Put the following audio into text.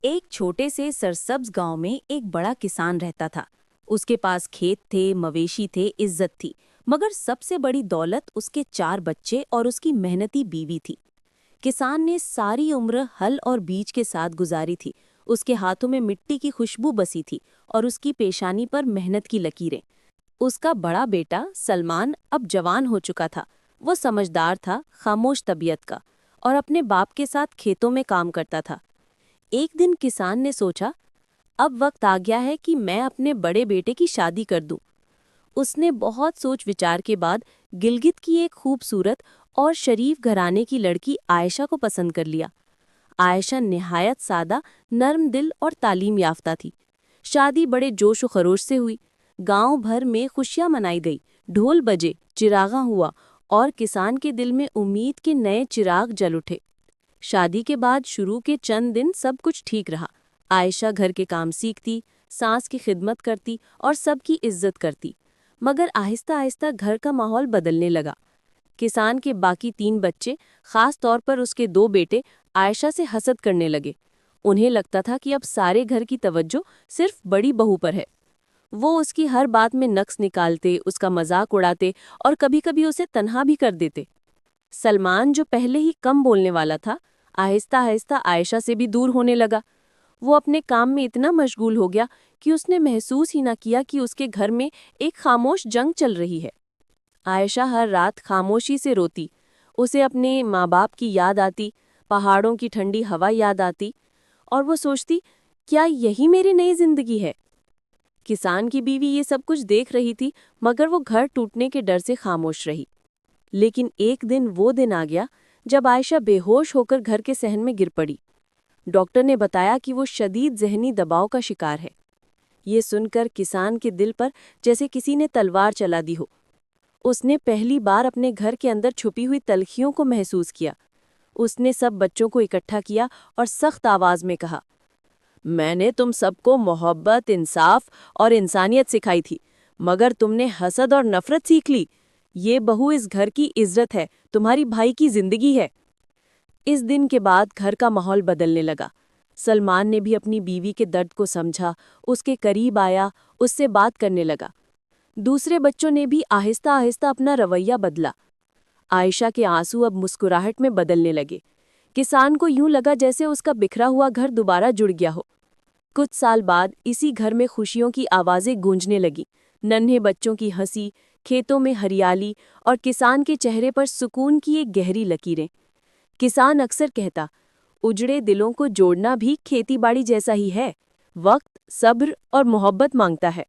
एक छोटे से सरसब्ज गांव में एक बड़ा किसान रहता था। उसके पास खेत थे, मवेशी थे, इज्जत थी। मगर सबसे बड़ी दौलत उसके 4 बच्चे और उसकी मेहनती बीवी थी। किसान ने सारी उम्र हल और बीज के साथ गुजारी थी। उसके हाथों में मिट्टी की खुशबू बसी थी और उसकी पेशानी पर मेहनत की लकीरें। उसका बड़ा बेटा सलमान अब जवान हो चुका था। वो समझदार था, खामोश तबीयत का, और अपने बाप के साथ खेतों में काम करता था। एक दिन किसान ने सोचा, अब वक्त आ गया है कि मैं अपने बड़े बेटे की शादी कर दूं। उसने बहुत सोच विचार के बाद गिलगित की एक खूबसूरत और शरीफ घराने की लड़की आयशा को पसंद कर लिया। आयशा निहायत सादा, नर्म दिल और तालीम याफ्ता थी। शादी बड़े जोश व खरोश से हुई। गांव भर में खुशियां मनाई गई, ढोल बजे, चिरागा हुआ और किसान के दिल में उम्मीद के नए चिराग जल उठे। शादी के बाद शुरू के चंद दिन सब कुछ ठीक रहा। आयशा घर के काम सीखती, सास की खिदमत करती और सबकी इज्जत करती। मगर आहिस्ता आहिस्ता घर का माहौल बदलने लगा। किसान के बाकी 3 बच्चे, खास तौर पर उसके 2 बेटे, आयशा से हसद करने लगे। उन्हें लगता था कि अब सारे घर की तवज्जो सिर्फ बड़ी बहू पर है। वो उसकी हर बात में नक्स निकालते, उसका मजाक उड़ाते और कभी-कभी उसे तन्हा भी कर देते। सलमान, जो पहले ही कम बोलने वाला था, आहिस्ता आहिस्ता आयशा से भी दूर होने लगा। वो अपने काम में इतना मशगूल हो गया कि उसने महसूस ही न किया कि उसके घर में एक खामोश जंग चल रही है। आयशा हर रात खामोशी से रोती। उसे अपने माँ बाप की याद आती, पहाड़ों की ठंडी हवा याद आती, और वो सोचती, क्या यही मेरी नई जिंदगी है? किसान की बीवी ये सब कुछ देख रही थी, मगर वो घर टूटने के डर से खामोश रही। लेकिन एक दिन वो दिन आ गया जब आयशा बेहोश होकर घर के सहन में गिर पड़ी। डॉक्टर ने बताया कि वो शदीद ज़हनी दबाव का शिकार है। ये सुनकर किसान के दिल पर जैसे किसी ने तलवार चला दी हो। उसने पहली बार अपने घर के अंदर छुपी हुई तलखियों को महसूस किया। उसने सब बच्चों को इकट्ठा किया और सख्त आवाज में कहा, मैंने तुम सबको मोहब्बत, इंसाफ और इंसानियत सिखाई थी, मगर तुमने हसद और नफरत सीख ली। ये बहू इस घर की इज्जत है, तुम्हारी भाई की जिंदगी है। इस दिन के बाद घर का माहौल बदलने लगा। सलमान ने भी अपनी बीवी के दर्द को समझा, उसके करीब आया, उससे बात करने लगा। दूसरे बच्चों ने भी आहिस्ता आहिस्ता अपना रवैया बदला। आयशा के आंसू अब मुस्कुराहट में बदलने लगे। किसान को यूं लगा जैसे उसका बिखरा हुआ घर दोबारा जुड़ गया हो। कुछ साल बाद इसी घर में खुशियों की आवाजें गूंजने लगी। नन्हे बच्चों की हंसी, खेतों में हरियाली और किसान के चेहरे पर सुकून की एक गहरी लकीरें। किसान अक्सर कहता, उजड़े दिलों को जोड़ना भी खेती बाड़ी जैसा ही है। वक्त, सब्र और मोहब्बत मांगता है।